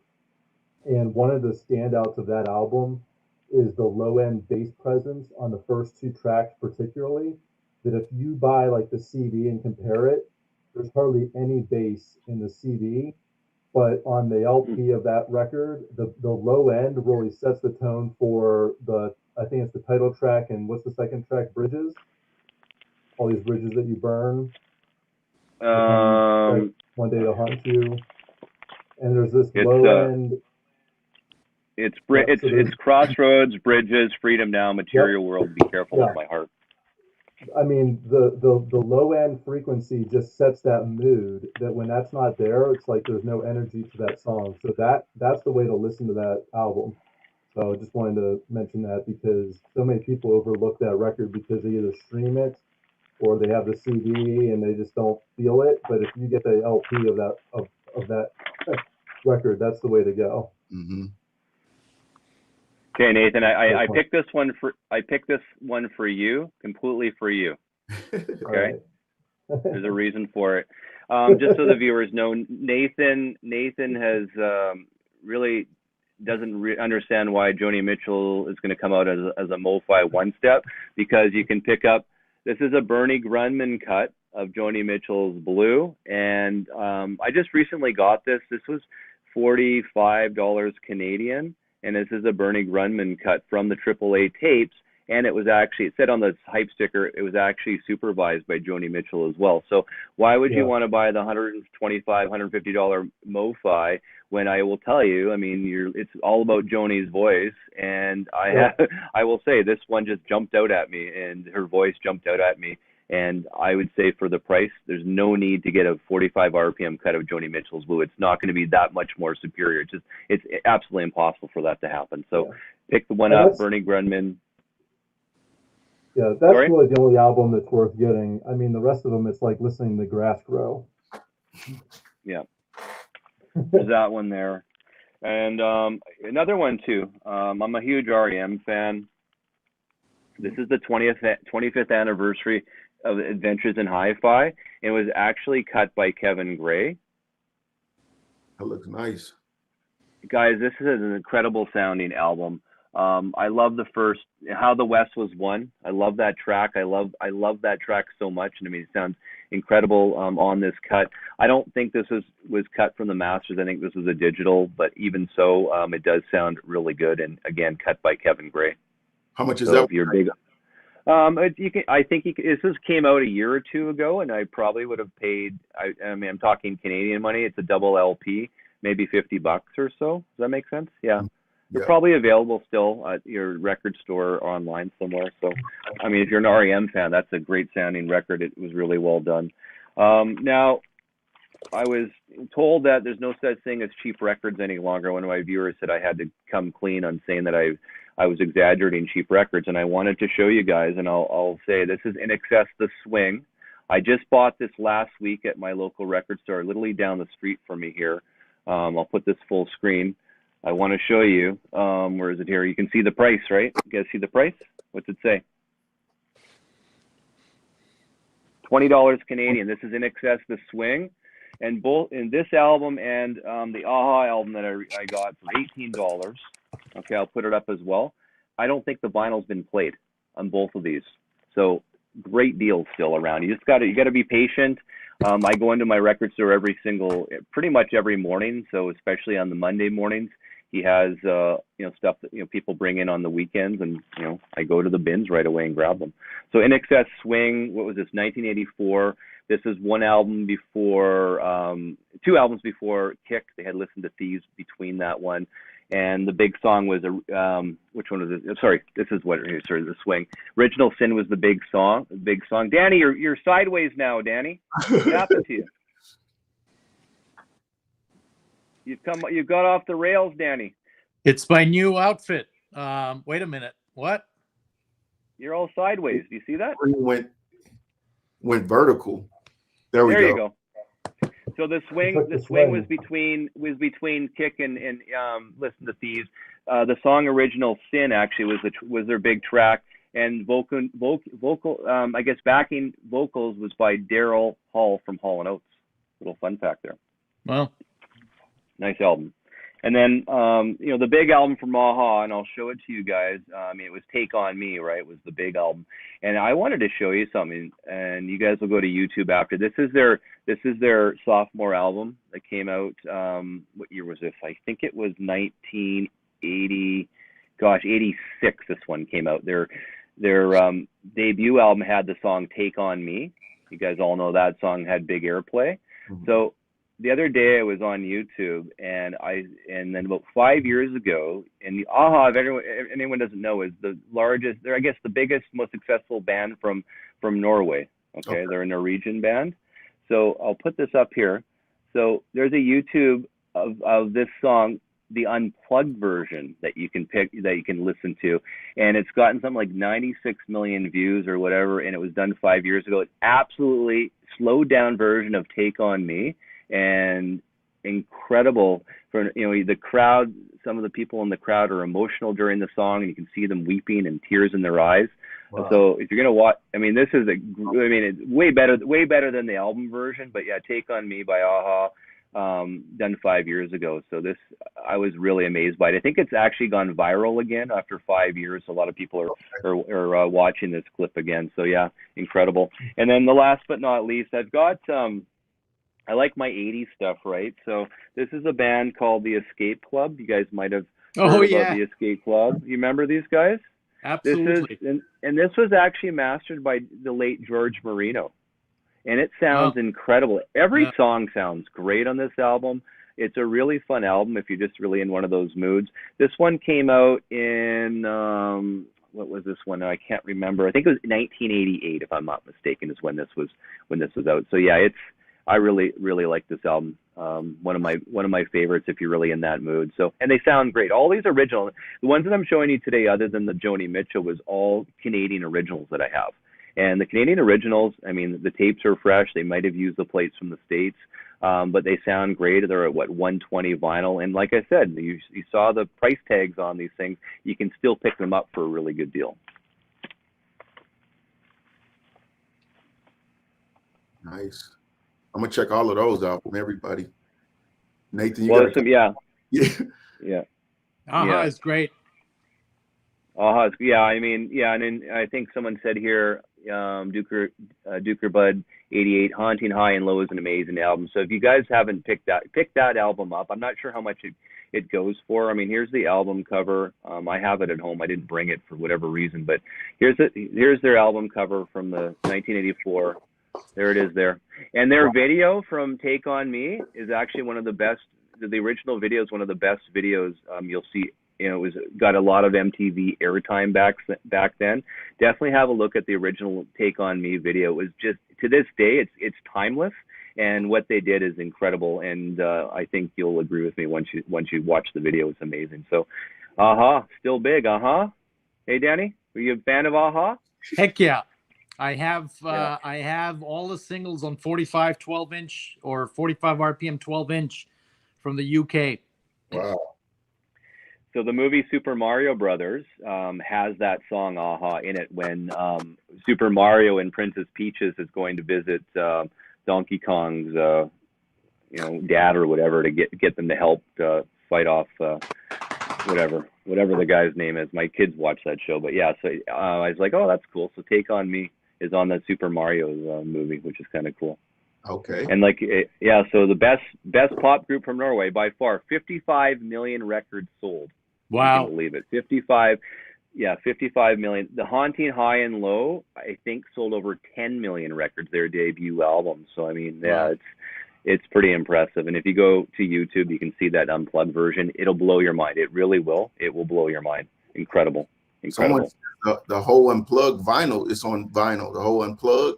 And one of the standouts of that album is the low-end bass presence on the first 2 tracks particularly, that if you buy like the CD and compare it, there's hardly any bass in the CD. But on the LP of that record, the low end really sets the tone for I think it's the title track, and what's the second track? Bridges? All these bridges that you burn. One day they'll hunt you. And there's this low end. It's Crossroads, Bridges, Freedom Now, Material World, Be Careful of My Heart. I mean, the low end frequency just sets that mood that when that's not there, it's like there's no energy to that song. So that's the way to listen to that album. So I just wanted to mention that because so many people overlook that record because they either stream it or they have the CD and they just don't feel it. But if you get the LP of of that record, that's the way to go. Mm-hmm. Okay, Nathan, I picked this one for you, completely for you. Okay, there's a reason for it. Just so the viewers know, Nathan has really doesn't understand why Joni Mitchell is going to come out as a MoFi one step, because you can pick up. This is a Bernie Grundman cut of Joni Mitchell's Blue, and I just recently got this. This was $45 Canadian. And this is a Bernie Grundman cut from the AAA tapes. And it was actually, it said on the hype sticker, it was actually supervised by Joni Mitchell as well. So why would you want to buy the $125, $150 MoFi when I will tell you, I mean, it's all about Joni's voice. And I will say this one just jumped out at me, and her voice jumped out at me. And I would say for the price, there's no need to get a 45 RPM cut of Joni Mitchell's Blue. It's not going to be that much more superior. It's absolutely impossible for that to happen. So pick the one up, Bernie Grundman. Yeah, that's really the only album that's worth getting. I mean, the rest of them, it's like listening to grass grow. Yeah, there's that one there. And another one too. I'm a huge REM fan. This is the 25th anniversary of Adventures in Hi-Fi. It was actually cut by Kevin Gray. That looks nice. Guys, this is an incredible sounding album. I love the first, How the West Was Won. I love that track. I love that track so much. And I mean, it sounds incredible on this cut. I don't think this was cut from the masters. I think this was a digital, but even so, it does sound really good. And again, cut by Kevin Gray. How much is that? If you're big, this came out a year or two ago, and I probably would have paid. I mean, I'm talking Canadian money. It's a double LP, maybe $50 or so. Does that make sense? Yeah. They're probably available still at your record store or online somewhere. So, I mean, if you're an REM fan, that's a great sounding record. It was really well done. Now, I was told that there's no such thing as cheap records any longer. One of my viewers said I had to come clean on saying that I was exaggerating cheap records, and I wanted to show you guys, and I'll say this is In Excess The Swing. I just bought this last week at my local record store, literally down the street from me here. I'll put this full screen. I want to show you. Where is it here? You can see the price, right? You guys see the price? What's it say? $20 Canadian. This is In Excess The Swing. And both in this album and the Aha album that I got for $18. Okay, I'll put it up as well. I don't think the vinyl's been played on both of these. So great deals still around. You got to be patient. I go into my record store pretty much every morning. So especially on the Monday mornings, he has stuff that people bring in on the weekends, and I go to the bins right away and grab them. So In Excess Swing, what was this? 1984. This is one album before, 2 albums before Kick. They had Listen to Thieves between that one. And the big song was, which one was it? Sorry, The Swing. Original Sin was the big song. Danny, you're sideways now, Danny. What happened to you? You got off the rails, Danny. It's my new outfit. Wait a minute. What? You're all sideways. Do you see that? Went vertical. There we go. There you go. So the swing was between Kick and Listen to Thieves. The song Original Sin actually was their big track, and vocal I guess backing vocals was by Daryl Hall from Hall & Oates. Little fun fact there. Well, nice album. And then the big album from Aha, and I'll show it to you guys. It was Take On Me, right? It was the big album. And I wanted to show you something, and you guys will go to YouTube after. This is their sophomore album that came out. What year was this? I think it was 86. This one came out. Their debut album had the song Take On Me. You guys all know that song had big airplay. Mm-hmm. So the other day I was on YouTube, and then about 5 years ago, and the Aha, if anyone doesn't know, is the largest, they're I guess the biggest, most successful band from Norway. Okay, they're a Norwegian band. So I'll put this up here. So there's a YouTube of this song, the unplugged version that you can listen to, and it's gotten something like 96 million views or whatever, and it was done 5 years ago. It's absolutely slowed down version of Take On Me. And incredible. For the crowd, some of the people in the crowd are emotional during the song, and you can see them weeping and tears in their eyes. Wow. So if you're gonna watch, this is it's way better than the album version. But yeah, Take on Me by a-ha, done 5 years ago. So this, I was really amazed by it. I think it's actually gone viral again after 5 years. A lot of people are watching this clip again. So yeah, incredible. And then the last but not least, I've got I like my 80s stuff, right? So this is a band called the Escape Club. You guys might have heard about the Escape Club. You remember these guys? Absolutely. This was actually mastered by the late George Marino. And it sounds incredible. Every song sounds great on this album. It's a really fun album if you're just really in one of those moods. This one came out in, what was this one? I can't remember. I think it was 1988, if I'm not mistaken, is when this was out. So yeah, I really, really like this album. One of my favorites if you're really in that mood. So, and they sound great. All these original, the ones that I'm showing you today, other than the Joni Mitchell, was all Canadian originals that I have. And the Canadian originals, the tapes are fresh. They might have used the plates from the States, but they sound great. They're at 120 vinyl. And like I said, you saw the price tags on these things. You can still pick them up for a really good deal. Nice. I'm gonna check all of those out from everybody. Nathan, yeah. a-ha is great. And then I think someone said here, Duker Bud 88, Haunting High and Low is an amazing album. So if you guys haven't picked that album up, I'm not sure how much it goes for. Here's the album cover. I have it at home. I didn't bring it for whatever reason, but here's their album cover from the 1984. There it is there. And their video from Take on Me is actually one of the best. The original video is one of the best videos you'll see. It got a lot of MTV airtime back then. Definitely have a look at the original Take on Me video. It was just, to this day, it's timeless, and what they did is incredible. And I think you'll agree with me once you watch the video. It's amazing. So, a-ha, still big. A-ha. Hey, Danny, were you a fan of a-ha? Heck yeah. I have all the singles on 45 12-inch or 45 RPM 12-inch from the UK. Wow. So the movie Super Mario Brothers has that song "a-ha" in it when Super Mario and Princess Peaches is going to visit Donkey Kong's dad or whatever to get them to help fight off whatever the guy's name is. My kids watch that show, but yeah. So I was like, oh, that's cool. So Take on Me is on that Super Mario movie, which is kind of cool. Okay. And so the best pop group from Norway by far, 55 million records sold. Wow. You can believe it. 55 million. The Haunting High and Low, I think, sold over 10 million records, their debut album. So wow. It's pretty impressive. And if you go to YouTube, you can see that unplugged version. It'll blow your mind. It really will. It will blow your mind. Incredible. The whole unplugged vinyl is on vinyl. The whole unplugged.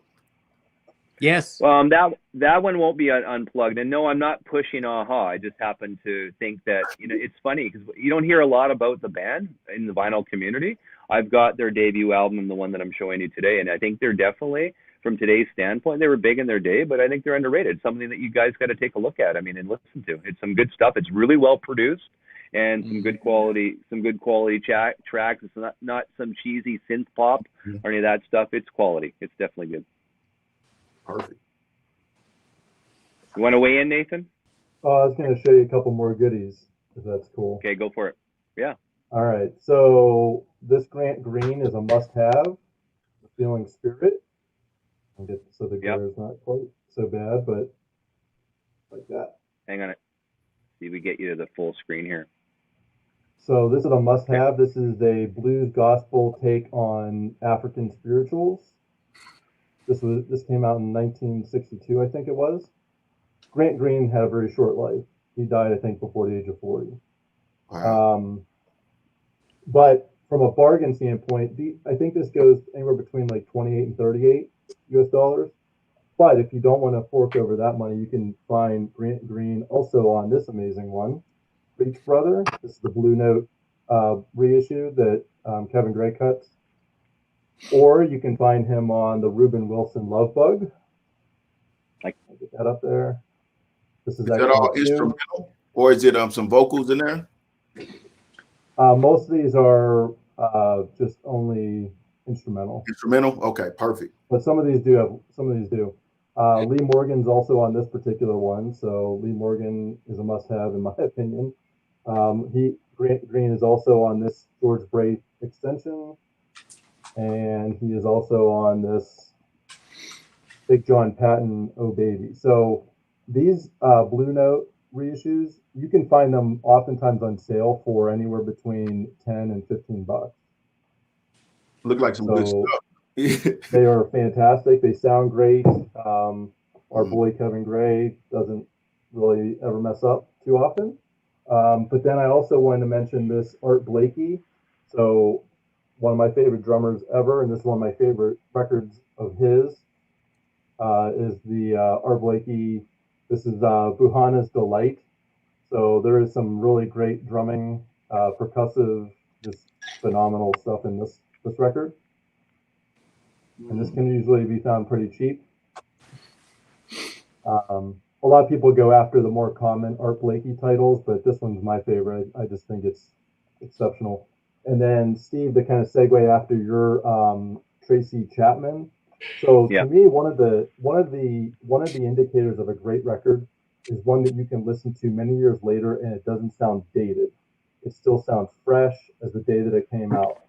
Yes. That one won't be unplugged. And no, I'm not pushing a-ha. I just happen to think that, it's funny because you don't hear a lot about the band in the vinyl community. I've got their debut album, the one that I'm showing you today, and I think they're definitely, from today's standpoint, they were big in their day, but I think they're underrated. Something that you guys got to take a look at. And listen to. It's some good stuff. It's really well produced and some good quality tracks. It's not some cheesy synth pop or any of that stuff. It's quality. It's definitely good. Perfect. You want to weigh in, Nathan? I was going to show you a couple more goodies, if that's cool. Okay, go for it. Yeah. All right. So this Grant Green is a must-have. The Feeling Spirit. So the glare is not quite so bad, but like that. Hang on. See if we get you to the full screen here. So this is a must-have. This is a blues gospel take on African spirituals. This came out in 1962, I think it was. Grant Green had a very short life. He died, I think, before the age of 40. Wow. But from a bargain standpoint, I think this goes anywhere between like 28 and 38 US dollars. But if you don't want to fork over that money, you can find Grant Green also on this amazing one, Beach Brother. This is the Blue Note reissue that Kevin Gray cuts. Or you can find him on the Reuben Wilson Love Bug. I'll get that up there. This is that actually all instrumental, or is it some vocals in there? Most of these are just only instrumental. Instrumental, okay, perfect. But some of these do. Lee Morgan's also on this particular one, so Lee Morgan is a must-have in my opinion. Green is also on this George Braith extension, and he is also on this Big John Patton "Oh Baby." So these Blue Note reissues, you can find them oftentimes on sale for anywhere between $10 and $15. Look like some good stuff. They are fantastic. They sound great. Our boy Kevin Gray doesn't really ever mess up too often. But then I also wanted to mention this Art Blakey. So one of my favorite drummers ever, and this is one of my favorite records of his, is the Art Blakey. This is Buhana's Delight. So there is some really great drumming, percussive, just phenomenal stuff in this record. And this can usually be found pretty cheap. A lot of people go after the more common Art Blakey titles, but this one's my favorite. I just think it's exceptional. And then Steve, to kind of segue after your Tracy Chapman. So to me, one of the indicators of a great record is one that you can listen to many years later and it doesn't sound dated. It still sounds fresh as the day that it came out.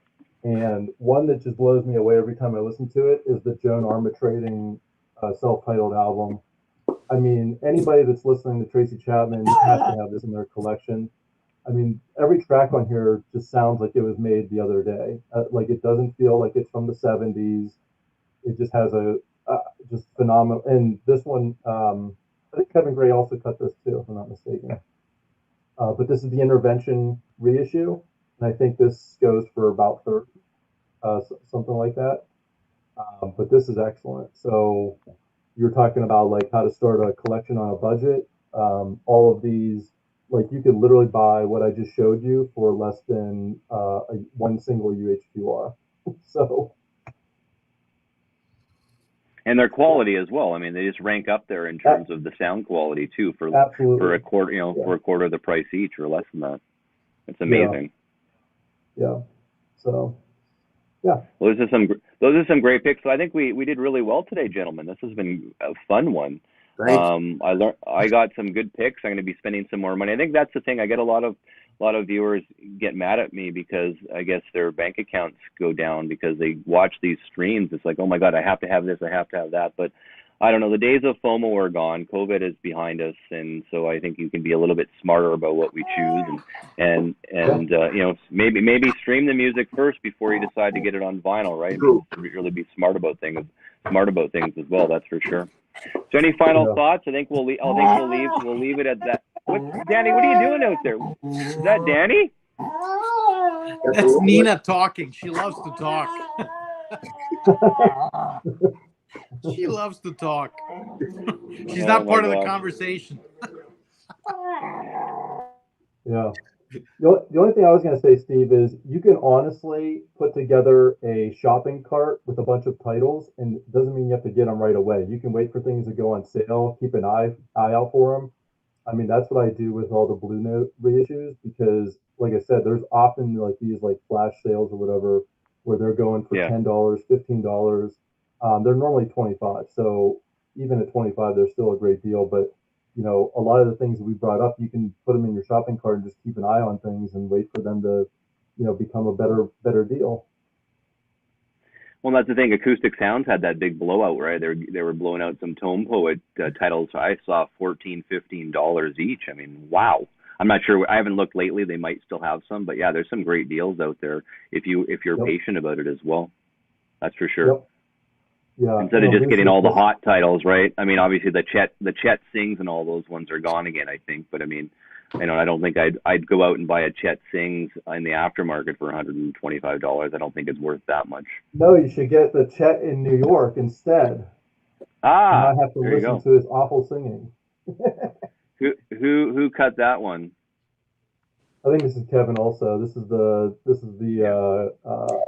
And one that just blows me away every time I listen to it is the Joan Armatrading self-titled album. I mean, anybody that's listening to Tracy Chapman has to have this in their collection. I mean, every track on here just sounds like it was made the other day. Like it doesn't feel like it's from the 70s. It just has a just phenomenal. And this one, I think Kevin Gray also cut this too, if I'm not mistaken. But this is the Intervention reissue, and I think this goes for about 30, something like that. But this is excellent. So you're talking about like how to start a collection on a budget. All of these, like you could literally buy what I just showed you for less than one single UHQR. So. And their quality as well. I mean, they just rank up there in terms of the sound quality too. For a quarter, for a quarter of the price each or less than that. It's amazing. Yeah. So. Yeah. Well, those are some great picks. So I think we did really well today, gentlemen. This has been a fun one. I got some good picks. I'm going to be spending some more money. I think that's the thing. I get a lot of viewers get mad at me because I guess their bank accounts go down because they watch these streams. It's like, oh my God, I have to have this, I have to have that. But I don't know. The days of FOMO are gone. COVID is behind us, and so I think you can be a little bit smarter about what we choose, and maybe stream the music first before you decide to get it on vinyl, right? Really be smart about things as well. That's for sure. So, any final thoughts? I think we'll leave it at that. Danny, what are you doing out there? Is that Danny? That's Nina talking. She loves to talk. She loves to talk. She's not part of the conversation. Yeah. The only thing I was going to say, Steve, is you can honestly put together a shopping cart with a bunch of titles, and it doesn't mean you have to get them right away. You can wait for things to go on sale, keep an eye out for them. I mean, that's what I do with all the Blue Note reissues because, like I said, there's often like these like flash sales or whatever where they're going for $10, $15. They're normally 25. So even at 25, they're still a great deal. But you know, a lot of the things that we brought up, you can put them in your shopping cart and just keep an eye on things and wait for them to, you know, become a better deal. Well, that's the thing. Acoustic Sounds had that big blowout, right? They were blowing out some Tone Poet titles. I saw $14, $15 each. I mean, wow. I'm not sure. I haven't looked lately. They might still have some, but yeah, there's some great deals out there if you're patient about it as well. That's for sure. Yep. Yeah. Instead of just getting all the hot titles, right? I mean, obviously the Chet Sings and all those ones are gone again, I think. But I mean, I don't think I'd go out and buy a Chet Sings in the aftermarket for $125. I don't think it's worth that much. No, you should get the Chet in New York instead. Ah, and not have to listen to his awful singing. Who cut that one? I think this is Kevin. Also, this is the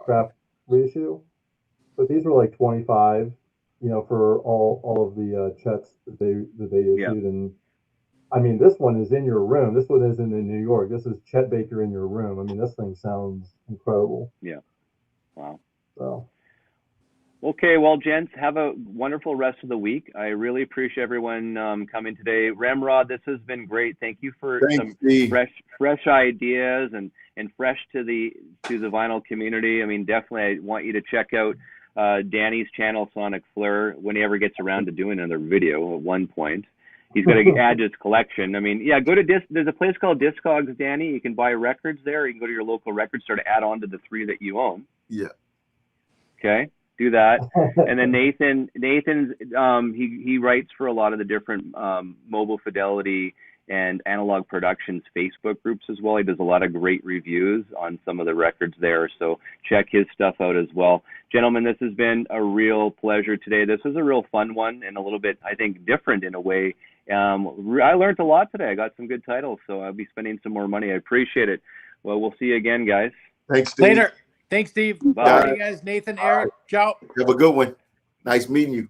craft reissue, but these were like 25. You know, for all of the Chets that they issued, and I mean, this one is in your room. This one isn't in New York. This is Chet Baker in your room. I mean, this thing sounds incredible. Yeah. Wow. So. Okay, well, gents, have a wonderful rest of the week. I really appreciate everyone coming today. Ramrod, this has been great. Thank you for some fresh ideas and fresh to the vinyl community. I mean, definitely, I want you to check out Danny's channel, Sonic Flare, when he ever gets around to doing another video at one point. He's going to add to his collection. I mean, yeah, go to there's a place called Discogs, Danny. You can buy records there. You can go to your local record store to add on to the 3 that you own. Yeah. Okay. Do that. And then Nathan's he writes for a lot of the different Mobile Fidelity and Analog Productions Facebook groups as well. He does a lot of great reviews on some of the records there, so check his stuff out as well. Gentlemen, this has been a real pleasure today. This was a real fun one and a little bit, I think, different in a way. I learned a lot today. I got some good titles, so I'll be spending some more money. I appreciate it. Well, we'll see you again, guys. Thanks, Steve. Later. Thanks, Steve. Bye. Bye, guys. Nathan, Eric. Ciao. Have a good one. Nice meeting you.